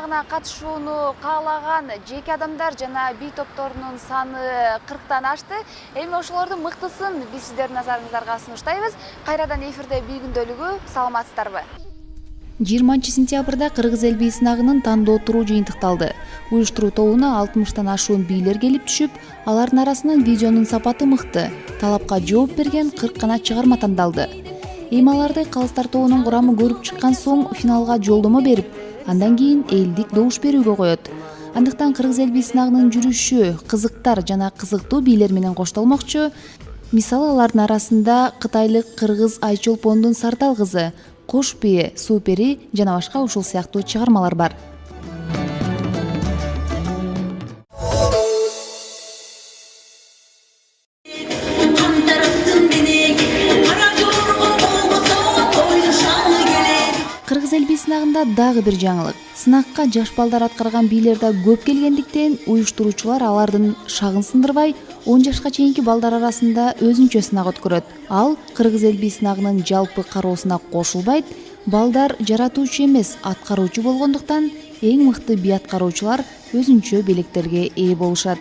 сынагына катышууну каалаган жеке адамдар жана бий топторунун саны 40тан ашты. Эми ошолордун мыктысын биз сиздердин назарыңыздарга сунуштайбыз. Кайрадан эфирде бий күндөлүгү, саламатсыздарбы? 20-сентябрда Кыргыз эл бий сынагынын тандоо туру жыйынтыкталды. Уюштуруу тобуна 60тан ашуун бийлер келип түшүп, алардын арасынан видеонун сапаты мыкты, талапка жооп берген 40 гана чыгарма тандалды. Эми аларды калыстар тобунун курамы көрүп чыккан соң финалга жолдомо берип, андан кийин элдик добуш берүүгө коет. Андыктан Кыргыз эл бий сынагынын жүрүшү кызыктар жана кызыктуу бийлер менен коштолмокчу. Мисалы алардын арасында кытайлык Кыргыз Айчолпондун Сардал кызы, Кош бие, Суу пери жана башка ушул сыяктуу чыгармалар бар. Кыргыз эл бий сынагында дагы бир жаңылык. Сынакка жаш балдар аткарган бийлер да көп келгендиктен уюштуруучулар алардын шагын сындырбай, 10 жашка чейинки балдар арасында өзүнчө сынак өткөрөт. Ал Кыргыз эл бий сынагынын жалпы кароосуна кошулбайт. Балдар жаратуучу эмес, аткаруучу болгондуктан эң мыкты бий аткаруучулар өзүнчө белектерге ээ болушат.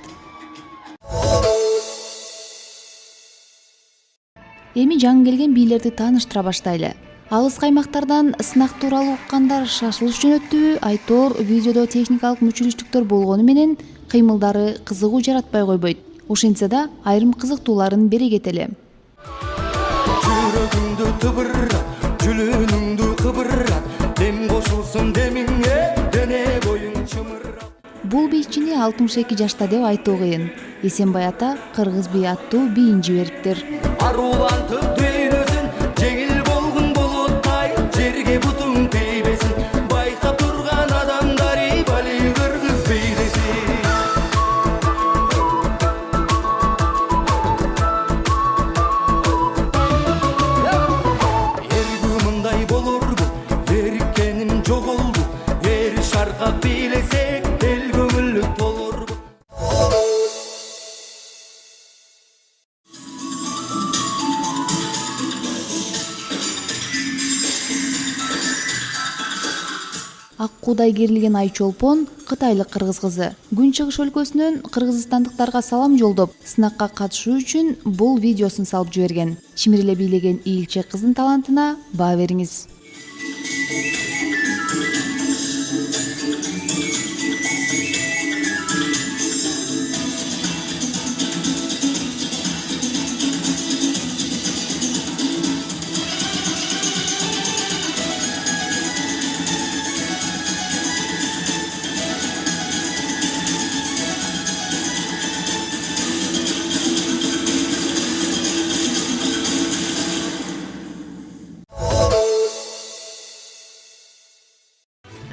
Эми жаңы келген бийлерди тааныштыра баштайлы. Алыс каймактардан сынак тууралуу уккандар шашылыш жөнөттүбү, айтор видеодо техникалык мүчүлүштүктөр болгону менен кыймылдары кызыгуу жаратпай койбойт. Ошентсе да айрым кызыктууларын бере кетели. Жүрөгүңдү тыбырра, жүлүнүңдү кыбырра, дем кошулсун демиңе, дене боюң чымырра. Бул бийчини 62 жашта деп айтуу кыйын. Эсенбай ата Кыргыз бий аттуу бийин жибериптир. Арулантып дүйнөсүн, жеңил болгун булуттай, жерге бутуң тийбесин, байкап турган адамдар бали Кыргыз бийдесин. Эргүү мындай болурду, эриккеним жоголду, эри шаркап бийлесек, эл көңүллүк болурбу. Аккуудай керилген Айчолпон кытайлык кыргыз кызы. Күнчыгыш өлкөсүнөн кыргызстандыктарга салам жолдоп, сынакка катышуу үчүн бул видеосун салып жиберген. Чимириле бийлеген ийилчек кыздын талантына баа бериңиз.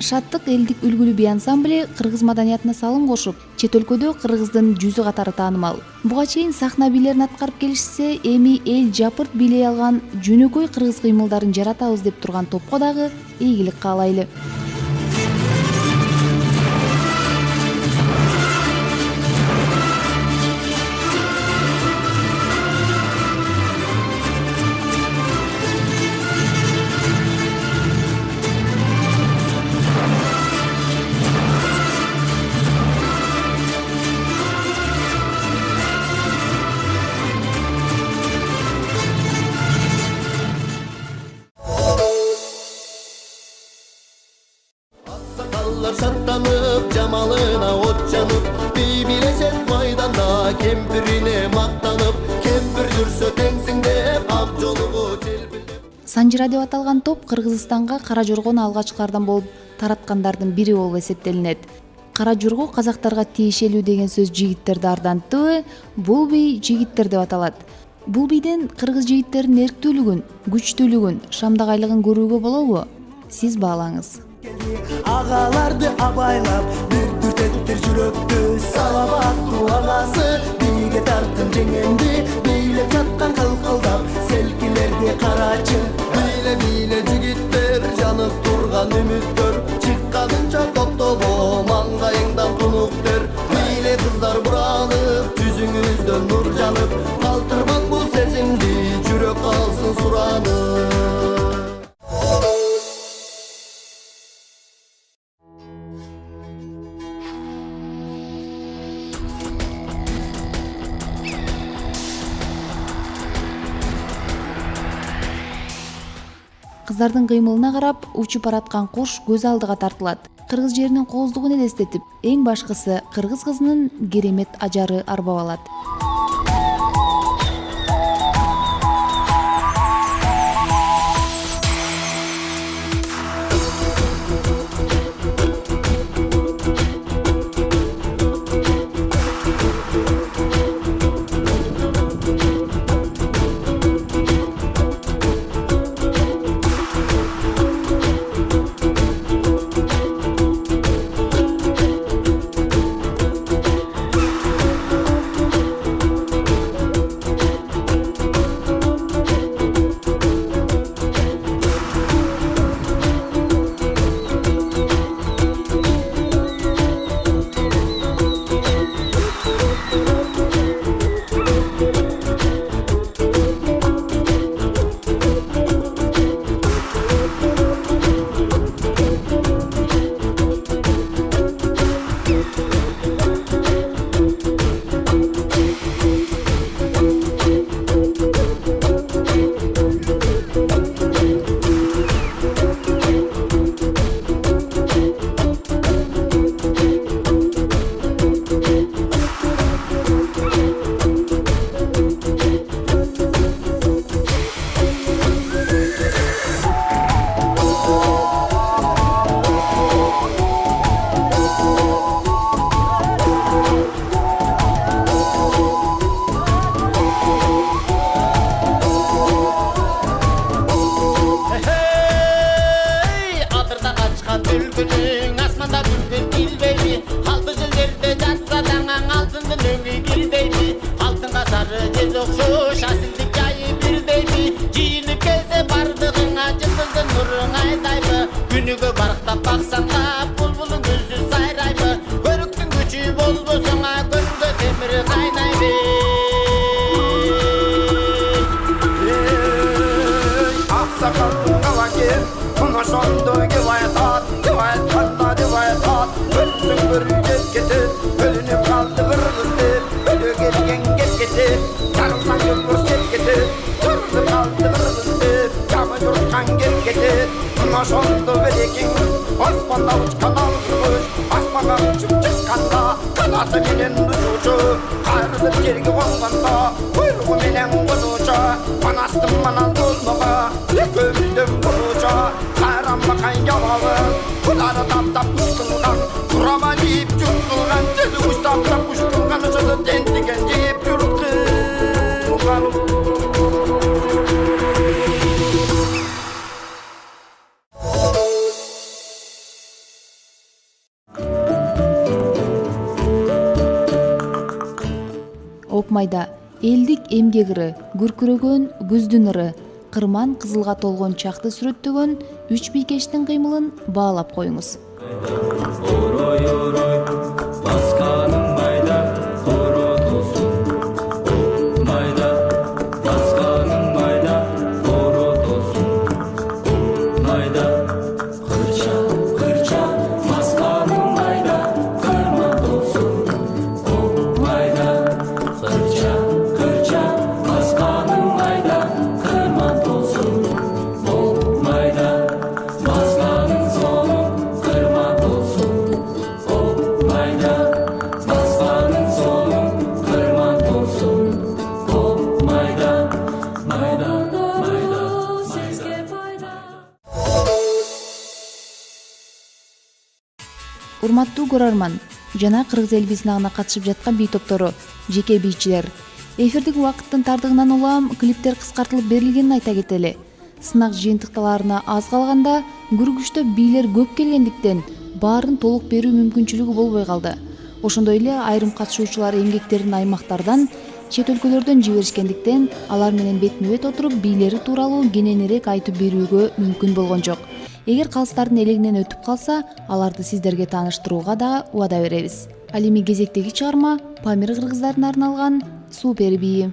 Шаттык элдик үлгүлүү бий ансамбле кыргыз маданиятына салым кошуп, чет өлкөдө кыргыздын жүзү катары таанымал. Буга чейин сахна бийлерин аткарып келишсе, эми эл жапырт бийлей алган жөнөкөй кыргыз кыймылдарын жаратабыз деп турган топко дагы ийгилик каалайлы. Шаттанып, жамалына от жанып, бий билесет майданда, кемпирине мактанып, кемпир жүрсө теңсиң деп, ак жолугу желпилдеп. Санжыра деп аталган топ Кыргызстанга Кара Жоргону алгачкылардан болуп тараткандардын бири болуп эсептелинет. Кара Жорго казактарга тиешелүү деген сөз жигиттерди ардантты, бул бий жигиттер деп аталат. Бул бийден кыргыз жигиттеринин эрктүүлүгүн, күчтүүлүгүн, шамдагайлыгын көрүүгө болобу? Сиз баалаңыз. Агаларды абайлап, бир дүртеттир жүрөктү, салабаттуу агасы, бийге тарттым жеңемди, бийлеп жаткан кылкылдап, селкилерди карачы. Бийле бийле жигиттер, жанып турган үмүттөр, чыкканынча токтоло, маңгайыңдан тунук тер. Бийле кыздар буранып, жүзүңүздөн нур жанып, калтырмак бул сезимди, жүрөк калсын суранып. Кыздардын кыймылына карап учуп бараткан куш көз алдыга тартылат. Кыргыз жеринин кооздугун элестетип, эң башкысы кыргыз кызынын керемет ажары арбап алат. Күнүгө барктап баксаңа булбулдун көзү сайрайбы, көрүктүн күчү болбосоңа көңүлгө темир кайнайбы. Аксакалдын калакен, муношондо кебаятат, кебаятат, өлсөң көрү кетет, өлүнүп калды бир кызды, өлө келген кетет, жарылсаң көрсөт кетет, өлүнүп калды бир кызды, жамы журткан кетет. Муношондо берекең, аспанда учкан алгыш, аспанга учуп чыкканда, канаты менен учуучу, кайрылып жерге конгондо, куйругу менен кунуучу, манастын манал болмога, экөөбүздөн болуучу, кайранбакай жалалы, кулары таптап куштулган, турама жийип журтулган, жеди куш таптап куштулган, ошодо тентиген жейип журтулган. Опмайда элдик эмгек ыры, күркүрөгөн күздүн ыры, кырман кызылга толгон чакты сүрөттөгөн 3 бийкештин кыймылын баалап коюңуз. Урматтуу көрөрман, жана Кыргыз эл бий сынагына катышып жаткан бий топтору, жеке бийчилер. Эфирдик убакыттын тардыгынан улам клиптер кыскартылып берилгенин айта кетели. Сынак жыйынтыкталарына аз калганда Күргүчтө бийлер көп келгендиктен баарын толук берүү мүмкүнчүлүгү болбой калды. Ошондой эле айрым катышуучулар эмгектерин аймактардан, чет өлкөлөрдөн жиберишкендиктен алар менен бетме-бет отуруп бийлери тууралуу кененирээк айтып берүүгө мүмкүн болгон жок. Эгер калыстардын элегинен өтүп калса, аларды сиздерге тааныштырууга да убада беребиз. Ал эми кезектеги чыгарма Памир кыргыздарына арналган Супер бийи.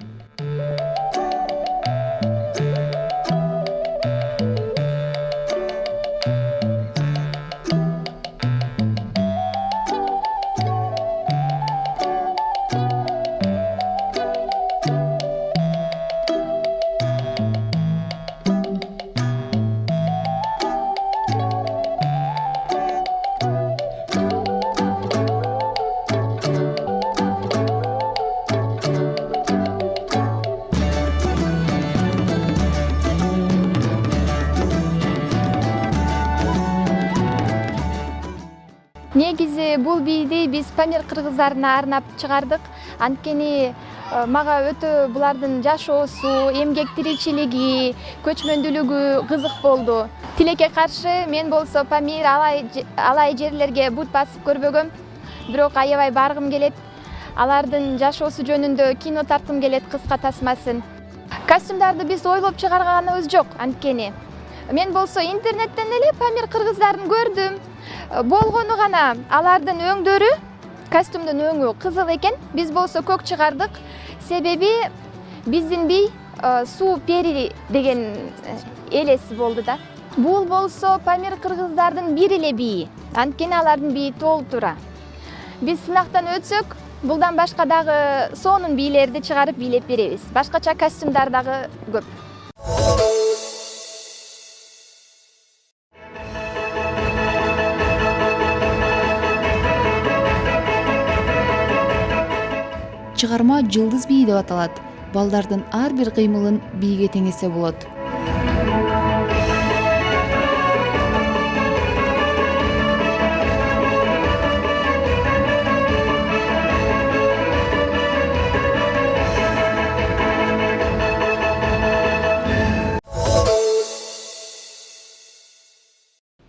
Негизи бул бийди биз Памир кыргыздарына арнап чыгардык. Анткени мага өтө булардын жашоосу, эмгек тиричилиги, көчмөндүүлүгү кызык болду. Тилекке каршы мен болсо Памир алай жерлерге бут басып көрбөгөм, бирок аябай баргым келет. Алардын жашоосу жөнүндө кино тарткым келет, кыска тасмасын. Костюмдарды биз ойлоп чыгарганыбыз жок, анткени мен болсо интернеттен эле Памир кыргыздарын көрдүм. Болгону гана алардын өңдөрү, костюмдун өңү кызыл экен. Биз болсо көк чыгардык. Себеби биздин бий суу пери деген элеси болду да. Бул болсо Памир кыргыздардын бир эле бийи. Анткени алардын бийи толтура. Биз сынактан өтсөк, булдан башка дагы сонун бийлерди чыгарып бийлеп беребиз. Башкача костюмдар дагы көп. Чыгарма жылдыз бий деп аталат. Балдардын ар бир кыймылын бийге теңесе болот.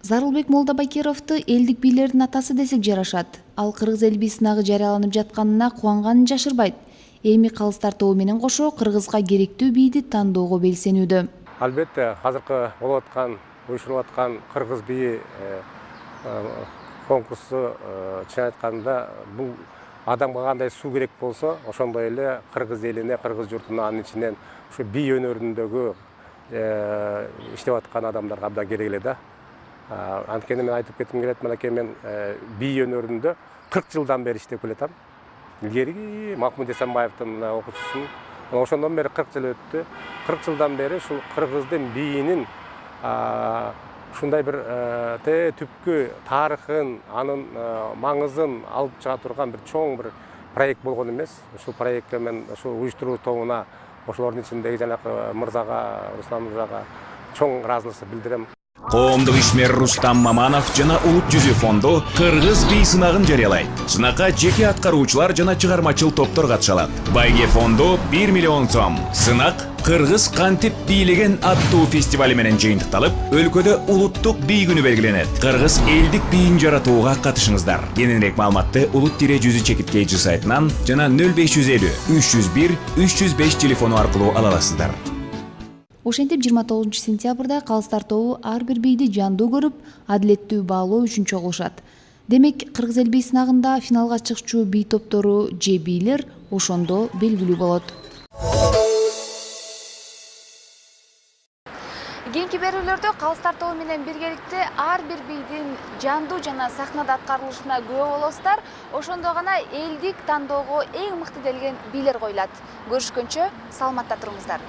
Зарылбек Молдабакировду элдик бийлердин атасы десек жарашат. Ал кыргыз эл бий сынагы жарыяланып жатканына кубанганын жашырбайт. Эми калыстар тобу менен кошо кыргызга керектүү бийди тандоого белсенүүдө. Албетте, азыркы болуп аткан, уюштурулуп аткан кыргыз бийи конкурсу чын айтканда бул адамга кандай суу керек болсо, ошондой эле кыргыз элине, кыргыз журтуна, анын ичинен ушу бий өнөрүндөгү иштеп аткан адамдарга абдан керек эле да. Анткени мен айтып кетким келет, мынакей мен бий өнөрүндө 40 жылдан бери иштеп келатам. Илгери Махмуд Эсенбаевдин окуучусумун. Ошондон бери 40 жыл өттү. 40 жылдан бери ушул кыргыздын бийинин ушундай бир түпкү тарыхын, анын маңызын алып чыга турган бир чоң бир проект болгон эмес. Ушул проектке мен ушул уюштуруу тобуна, ошолордун ичиндеги жанагы мырзага, Руслан мырзага чоң ыраазычылык билдирем. Коомдук ишмер Рустам Маманов жана Улут жүзү фонду кыргыз бий сынагын жарыялайт. Сынакка жеке аткаруучулар жана чыгармачыл топтор катышалат. Байге фонду 1 миллион сом. Сынак кыргыз кантип бийлеген аттуу фестивали менен жыйынтыкталып, өлкөдө улуттук бий күнү белгиленет. Кыргыз элдик бийин жаратууга катышыңыздар. Кененирээк маалыматты Улут-жүзү чекиткей сайтынан жана 0550 301 305 телефону аркылуу ала аласыздар. Ошентип 29 сентябрда калыстар тобу ар бир бийди жандуу көрүп, адилеттүү баалоо үчүн чогулушат. Демек, кыргыз эл бий сынагында финалга чыкчу бий топтору же бийлер ошондо белгилүү болот. Кийинки берүүлөрдө калыстар тобу менен биргеликте ар бир бийдин жандуу жана сахнада аткарылышына күбө болосуздар. Ошондо гана элдик тандоого эң мыкты делген бийлер коюлат. Көрүшкөнчө саламатта туруңуздар.